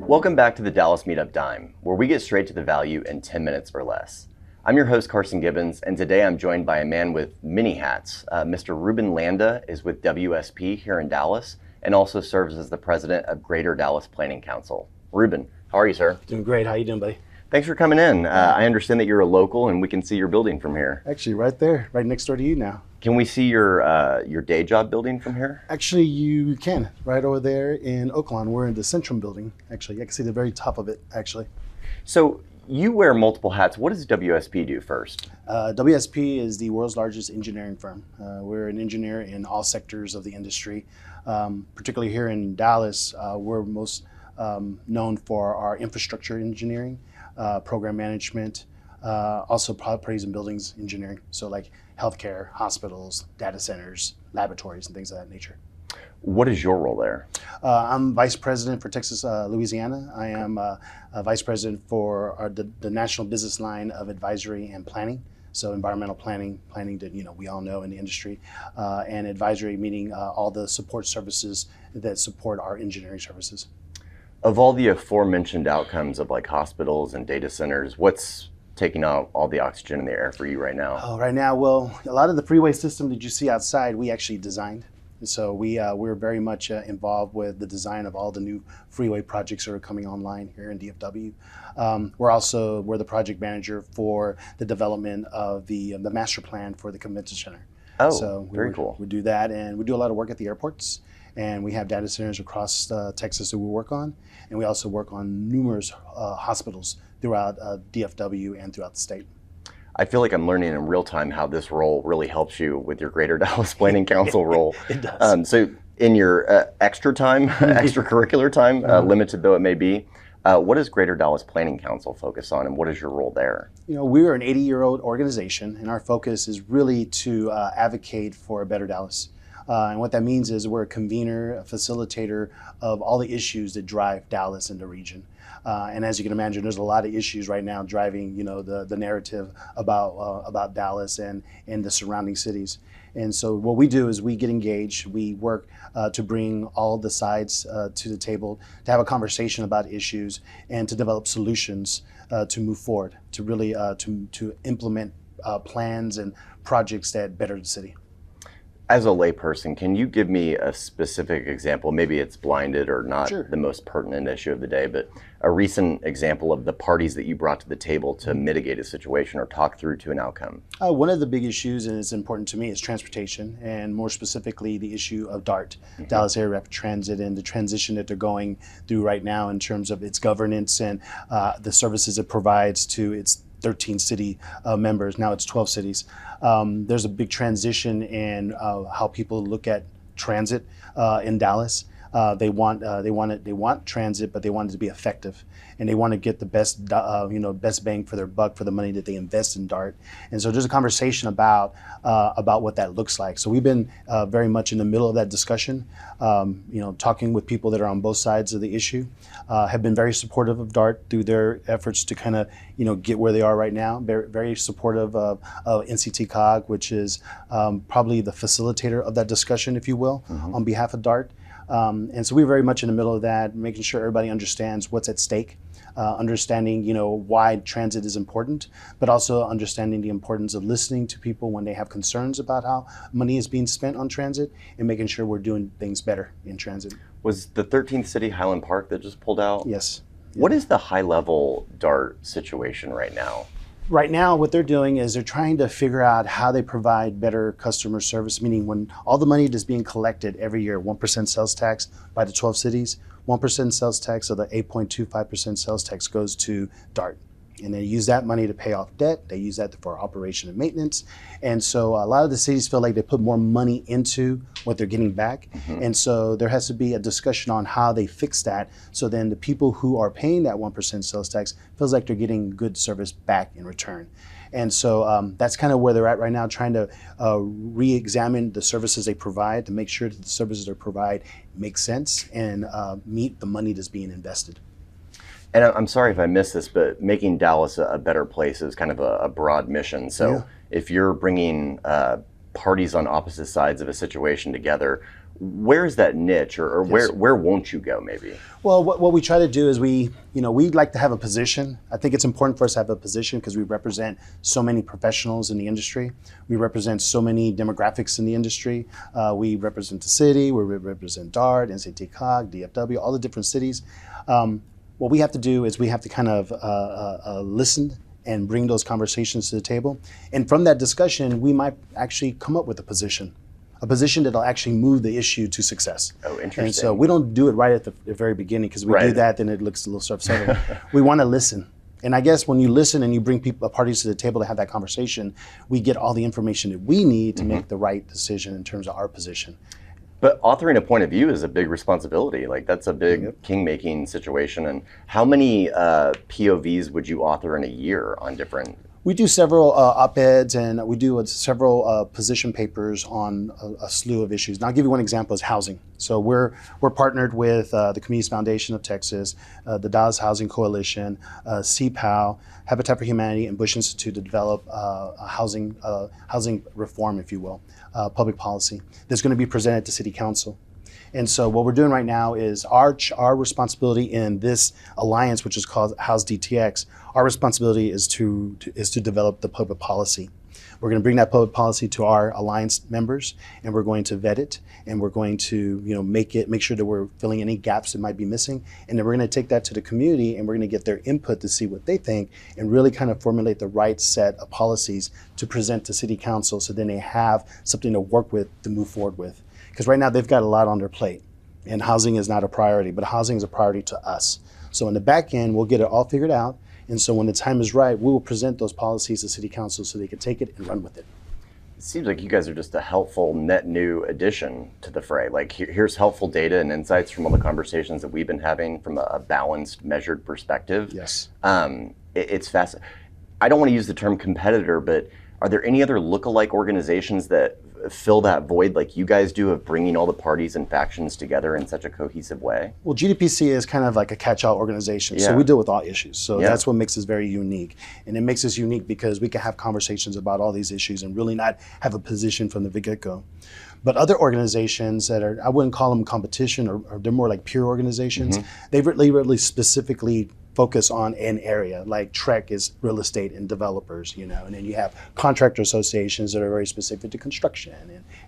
Welcome back to the Dallas Meetup Dime, where we get straight to the value in 10 minutes or less. I'm your host, Carson Gibbons, and today I'm joined by a man with many hats. Mr. Ruben Landa is with WSP here in Dallas and also serves as the president of Greater Dallas Planning Council. Ruben, how are you, sir? Doing great. How you doing, buddy? Thanks for coming in. I understand that you're a local and we can see your building from here. Actually, right there, right next door to you now. Can we see your day job building from here? Actually, you can. Right over there in Oaklawn. We're in the Centrum building, actually. I can see the very top of it, actually. So you wear multiple hats. What does WSP do first? WSP is the world's largest engineering firm. We're an engineer in all sectors of the industry. Particularly here in Dallas, we're most known for our infrastructure engineering, program management, also properties and buildings engineering. So like healthcare, hospitals, data centers, laboratories, and things of that nature. What is your role there? I'm vice president for Texas, Louisiana. I am a vice president for the national business line of advisory and planning. So environmental planning that we all know in the industry, and advisory meaning all the support services that support our engineering services. Of all the aforementioned outcomes of like hospitals and data centers, what's taking out all the oxygen in the air for you right now? Oh, right now, well, a lot of the freeway system that you see outside, we actually designed. So we're very much involved with the design of all the new freeway projects that are coming online here in DFW. We're the project manager for the development of the master plan for the convention center. Oh, so very cool. We do that, and we do a lot of work at the airports. And we have data centers across Texas that we work on. And we also work on numerous hospitals throughout DFW and throughout the state. I feel like I'm learning in real time how this role really helps you with your Greater Dallas Planning Council role. It does. So in your extra time, extracurricular time, limited though it may be, what does Greater Dallas Planning Council focus on and what is your role there? We're an 80-year-old organization and our focus is really to advocate for a better Dallas. And what that means is we're a convener, a facilitator of all the issues that drive Dallas and the region. And as you can imagine, there's a lot of issues right now driving, the narrative about Dallas and the surrounding cities. And so what we do is we get engaged. We work to bring all the sides to the table, to have a conversation about issues, and to develop solutions to move forward, to really to implement plans and projects that better the city. As a layperson, can you give me a specific example? Maybe it's blinded or not Sure. the most pertinent issue of the day, but a recent example of the parties that you brought to the table to mitigate a situation or talk through to an outcome. One of the big issues, and it's important to me, is transportation, and more specifically the issue of DART, Dallas Area Rapid Transit, and the transition that they're going through right now in terms of its governance and the services it provides to its 13 city members. Now it's 12 cities. There's a big transition in how people look at transit in Dallas. They want transit, but they want it to be effective, and they want to get the best best bang for their buck for the money that they invest in DART. And so there's a conversation about what that looks like. So we've been very much in the middle of that discussion, talking with people that are on both sides of the issue, have been very supportive of DART through their efforts to kind of get where they are right now. Very, very supportive of NCT-COG, which is probably the facilitator of that discussion, if you will, on behalf of DART. And so we're very much in the middle of that, making sure everybody understands what's at stake, understanding, why transit is important, but also understanding the importance of listening to people when they have concerns about how money is being spent on transit and making sure we're doing things better in transit. Was the 13th city Highland Park that just pulled out? Yes. What is the high-level DART situation right now? Right now, what they're doing is they're trying to figure out how they provide better customer service, meaning when all the money that's being collected every year, 1% sales tax by the 12 cities, 1% sales tax of the 8.25% sales tax goes to DART. And they use that money to pay off debt. They use that for operation and maintenance. And so a lot of the cities feel like they put more money into what they're getting back. And so there has to be a discussion on how they fix that. So then the people who are paying that 1% sales tax feels like they're getting good service back in return. And so that's kind of where they're at right now, trying to re-examine the services they provide to make sure that the services they provide make sense and meet the money that's being invested. And I'm sorry if I missed this, but making Dallas a better place is kind of a broad mission. So if you're bringing parties on opposite sides of a situation together. Where's that niche, or Yes. where won't you go maybe? Well, what we try to do is we'd like to have a position. I think it's important for us to have a position because we represent so many professionals in the industry. We represent so many demographics in the industry. We represent the city, we represent DART, NCTCOG, DFW, all the different cities. What we have to do is we have to kind of listen and bring those conversations to the table. And from that discussion, we might actually come up with a position that'll actually move the issue to success. Oh, interesting. And so we don't do it right at the very beginning, because we do that, then it looks a little self-centered. We want to listen. And I guess when you listen and you bring parties to the table to have that conversation, we get all the information that we need to make the right decision in terms of our position. But authoring a point of view is a big responsibility. Like, that's a big king-making situation. And how many POVs would you author in a year on different? We do several op-eds, and we do several position papers on a slew of issues. And I'll give you one example is housing. So we're partnered with the Communities Foundation of Texas, the Dallas Housing Coalition, CPAL, Habitat for Humanity, and Bush Institute to develop a housing reform, if you will, public policy that's going to be presented to City Council. And so what we're doing right now is our responsibility in this alliance, which is called House DTX. Our responsibility is to develop the public policy. We're going to bring that public policy to our alliance members, and we're going to vet it, and we're going to make sure that we're filling any gaps that might be missing, and then we're going to take that to the community, and we're going to get their input to see what they think, and really kind of formulate the right set of policies to present to City Council, so then they have something to work with to move forward with. Because right now they've got a lot on their plate, and housing is not a priority, but housing is a priority to us. So in the back end, we'll get it all figured out, and so when the time is right, we will present those policies to City Council so they can take it and run with it. It seems like you guys are just a helpful net new addition to the fray. Like, here's helpful data and insights from all the conversations that we've been having from a balanced, measured perspective. Yes. It's fascinating. I don't want to use the term competitor, but are there any other lookalike organizations that fill that void like you guys do, of bringing all the parties and factions together in such a cohesive way? Well, GDPC is kind of like a catch-all organization, so Yeah. we deal with all issues. So that's what makes us very unique. And it makes us unique because we can have conversations about all these issues and really not have a position from the get-go. But other organizations that are, I wouldn't call them competition, or they're more like peer organizations, they really specifically focus on an area. Like TREC is real estate and developers, and then you have contractor associations that are very specific to construction,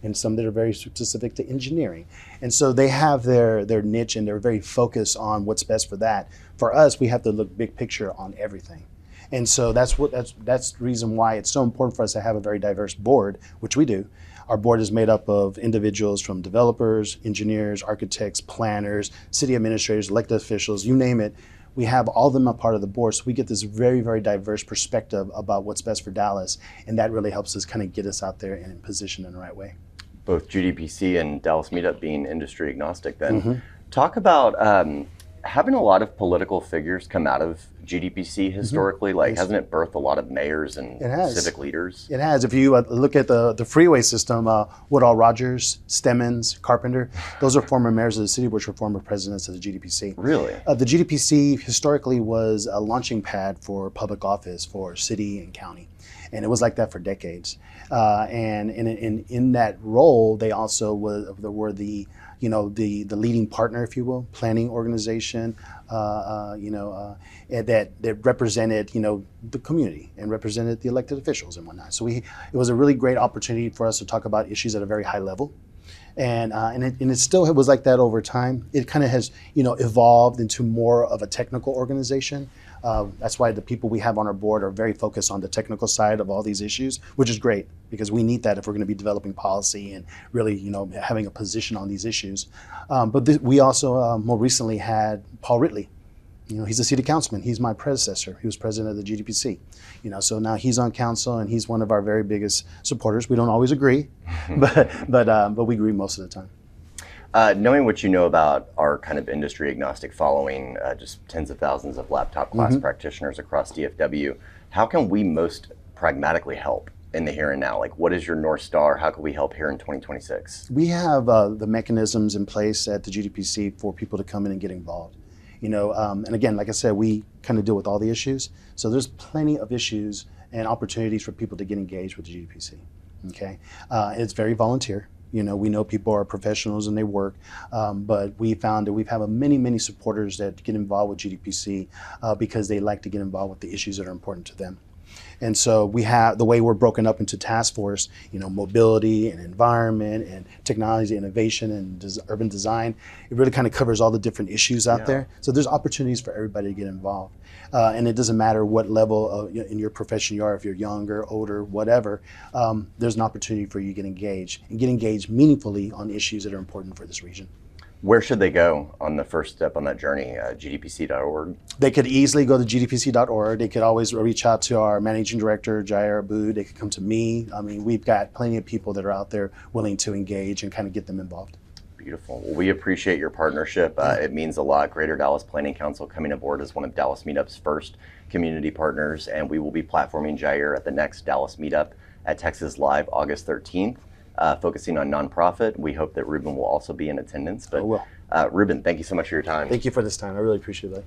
and some that are very specific to engineering. And so they have their niche, and they're very focused on what's best for that. For us, we have to look big picture on everything. And so that's the reason why it's so important for us to have a very diverse board, which we do. Our board is made up of individuals from developers, engineers, architects, planners, city administrators, elected officials, you name it. We have all of them a part of the board, so we get this very, very diverse perspective about what's best for Dallas, and that really helps us kind of get us out there and in position in the right way. Both GDPC and Dallas Meetup being industry agnostic then. Talk about having a lot of political figures come out of GDPC historically. Like, hasn't it birthed a lot of mayors and civic leaders? It has. If you look at the freeway system, Woodall Rogers, Stemmons, Carpenter, those are former mayors of the city, which were former presidents of the GDPC. Really? The GDPC historically was a launching pad for public office for city and county. And it was like that for decades. And in that role, they also were the leading partner, if you will, planning organization, that represented, the community and represented the elected officials and whatnot. So it was a really great opportunity for us to talk about issues at a very high level. And it still was like that over time. It kind of has, evolved into more of a technical organization. That's why the people we have on our board are very focused on the technical side of all these issues, which is great because we need that if we're going to be developing policy and really, having a position on these issues. But we also more recently had Paul Ridley. He's a city councilman. He's my predecessor. He was president of the GDPC. So now he's on council and he's one of our very biggest supporters. We don't always agree, but we agree most of the time. Knowing what you know about our kind of industry agnostic following, just tens of thousands of laptop class practitioners across DFW, how can we most pragmatically help in the here and now? Like, what is your North Star? How can we help here in 2026? We have the mechanisms in place at the GDPC for people to come in and get involved. And again, like I said, we kind of deal with all the issues. So there's plenty of issues and opportunities for people to get engaged with the GDPC. Okay, it's very volunteer. You know, we know people are professionals and they work, but we found that we've had many supporters that get involved with GDPC because they like to get involved with the issues that are important to them. And so we have the way we're broken up into task force, you know, mobility and environment and technology, innovation and urban design. It really kind of covers all the different issues out there. So there's opportunities for everybody to get involved. And it doesn't matter what level in your profession you are, if you're younger, older, whatever, there's an opportunity for you to get engaged and get engaged meaningfully on issues that are important for this region. Where should they go on the first step on that journey? GDPC.org? They could easily go to gdpc.org. They could always reach out to our managing director, Jair Aboud. They could come to me. I mean, we've got plenty of people that are out there willing to engage and kind of get them involved. Beautiful. Well, we appreciate your partnership. It means a lot. Greater Dallas Planning Council coming aboard as one of Dallas Meetup's first community partners, and we will be platforming Jair at the next Dallas Meetup at Texas Live August 13th. Focusing on nonprofit. We hope that Ruben will also be in attendance. But Ruben, thank you so much for your time. Thank you for this time. I really appreciate that.